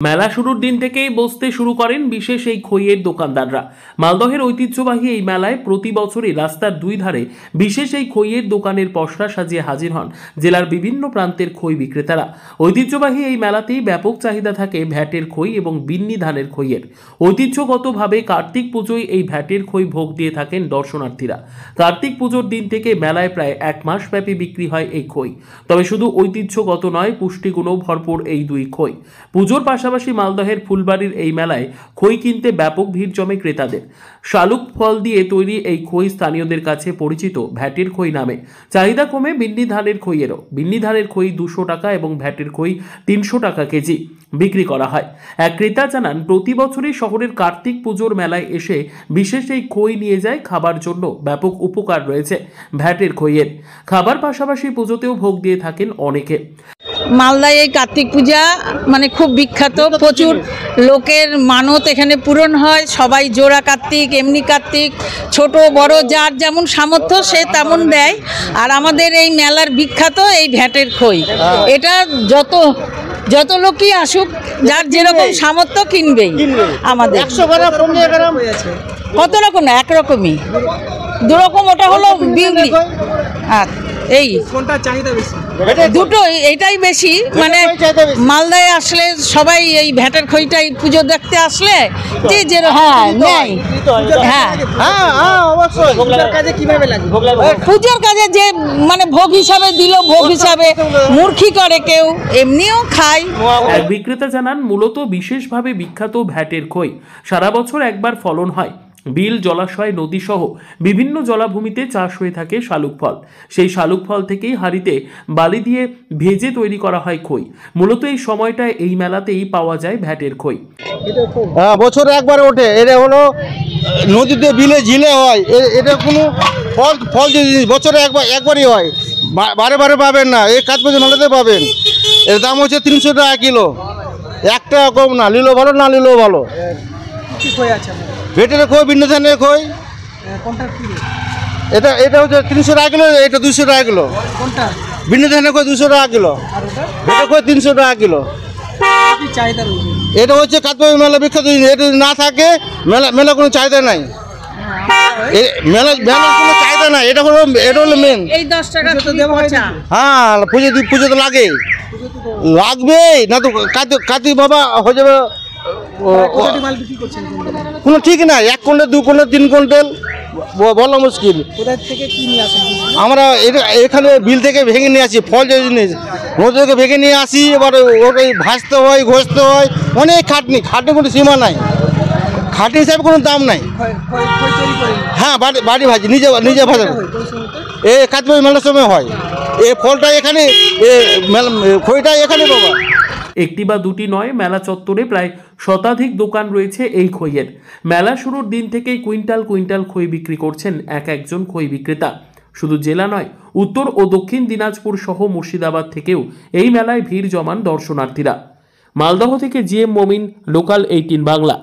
মেলা শুরুর দিন থেকেই বসতে শুরু করেন বিশেষ এই খইয়ের দোকানদাররা। মালদহের ঐতিহ্যবাহী এই মেলায় প্রতি বছরই রাস্তার দুই ধারে বিশেষ এই খইয়ের দোকানের পসরা সাজিয়ে হাজির হন জেলার বিভিন্ন প্রান্তের খই বিক্রেতারা। ঐতিহ্যবাহী এই মেলাতেই ব্যাপক চাহিদা থাকে ভ্যাটের খই এবং বিন্নি ধানের খইয়ের। ঐতিহ্যগতভাবে কার্তিক পুজোয় এই ভ্যাটের খই ভোগ দিয়ে থাকেন দর্শনার্থীরা। কার্তিক পুজোর দিন থেকে মেলায় প্রায় এক মাস ব্যাপী বিক্রি হয় এই খই। তবে শুধু ঐতিহ্যগত নয়, পুষ্টিগুণও ভরপুর এই দুই খই। পুজোর পাশাপাশি মালদহের ফুলবাড়ির এই মেলায় খই কিনতে ব্যাপক ভিড় জমে ক্রেতাদের। শালুক ফল দিয়ে তৈরি এই খই স্থানীয়দের কাছে পরিচিত ভ্যাটের খই নামে। চাহিদা কমে বিন্নি ধানের খইয়েরও। বিন্নি ধানের খই 200 টাকা এবং ভ্যাটের খই 300 টাকা কেজি বিক্রি করা হয়। এক ক্রেতা জানান, প্রতি বছরই শহরের কার্তিক পুজোর মেলায় এসে বিশেষ এই খই নিয়ে যায় খাবার জন্য। ব্যাপক উপকার রয়েছে ভ্যাটের খইয়ের। খাবার পাশাপাশি পুজোতেও ভোগ দিয়ে থাকেন অনেকে। মালদায় এই কার্তিক পূজা মানে খুব বিখ্যাত, প্রচুর লোকের মানত এখানে পূরণ হয়। সবাই জোড়া কার্তিক, এমনি কার্তিক, ছোট বড় যার যেমন সামর্থ্য সে তেমন দেয়। আর আমাদের এই মেলার বিখ্যাত এই ভ্যাটের খই। এটা যত লোকই আসুক, যার যেরকম সামর্থ্য কিনবেই। আমাদের 100 গ্রাম কত রকম না, একরকমই দুরকম। ওটা হলো বিউলি। আর এই কোনটা চাহিদা বেশি? দুটো, এটাই বেশি। মানে মালদায় আসলে সবাই এই ভ্যাটের খইটাই পুজো দেখতে আসলে যে নেয়। হ্যাঁ, পুজোর কাজে যে মানে ভোগ হিসাবে দিল, ভোগ হিসাবে মূর্খি করে, কেউ এমনিও খায়। এক বিক্রেতা জানান, মূলত বিশেষভাবে বিখ্যাত ভ্যাটের খই সারা বছর একবার ফলন হয়। বিল, জলাশয়, নদী সহ বিভিন্ন জলাভূমিতে চাষ হয়ে থাকে শালুক ফল। সেই শালুক ফল থেকেই হাঁড়িতে বালি দিয়ে ভেজে তৈরি করা হয় খই। মূলত এই সময়টায় এই মেলাতেই পাওয়া যায় ভ্যাটের খই। বছরে একবার ওঠে। এটা হলো নদীতে, বিলে, ঝিলে হয়। এটা কোনো ফল জিনিস বছরে একবারই হয়। বারে বারে পাবেন না। এই কার্তিক মেলাতে পাবেন। এর দাম হচ্ছে 300 টাকা কিলো। 1 টাকা কম না। নিলেও ভালো, না নিলেও ভালো। ভেটের খই, বিন্নি ধানের খই। এটা হচ্ছে 300 টাকা কিলো, এটা 200 টাকা কিলো। বিন্নি ধানের খই 200 টাকা কিলো, ভেটের খই 300 টাকা কিলো। এটা হচ্ছে কার্তিক মেলা বিখ্যাত জিনিস। এটা যদি না থাকে মেলা কোনো চাহিদা নাই। মেলা কোনো চাহিদা নাই। এটা হলো মেন। হ্যাঁ, পুজো তো লাগবেই না তো। কার্তিক বাবা হয়ে যাবে। কোনো ঠিক নাই। 1 কুইন্টাল, 2 কুইন্টাল, 3 কুইন্টাল বলা মুশকিল। আমরা এখানে বিল থেকে ভেঙে নিয়ে আসি ফল জিনিস। নদী থেকে ভেঙে নিয়ে আসি। এবার ওটা ভাজতে হয়, ঘষতে হয়। অনেক খাটনি কোনো সীমা নাই। খাটনি হিসাবে কোনো দাম নাই। হ্যাঁ, বাড়ি ভাজি, নিজে ভাজা। এই কার্তিক মেলার সময় হয়। এই ফলটা এখানে, খইটা এখানে পাবা। একটি বা দুটি নয়, মেলা চত্বরে প্রায় শতাধিক দোকান রয়েছে এই খইয়ের। মেলা শুরুর দিন থেকেই কুইন্টাল কুইন্টাল খই বিক্রি করছেন একজন খই বিক্রেতা। শুধু জেলা নয়, উত্তর ও দক্ষিণ দিনাজপুর সহ মুর্শিদাবাদ থেকেও এই মেলায় ভিড় জমান দর্শনার্থীরা। মালদহ থেকে জিএম মমিন, লোকাল 18 বাংলা।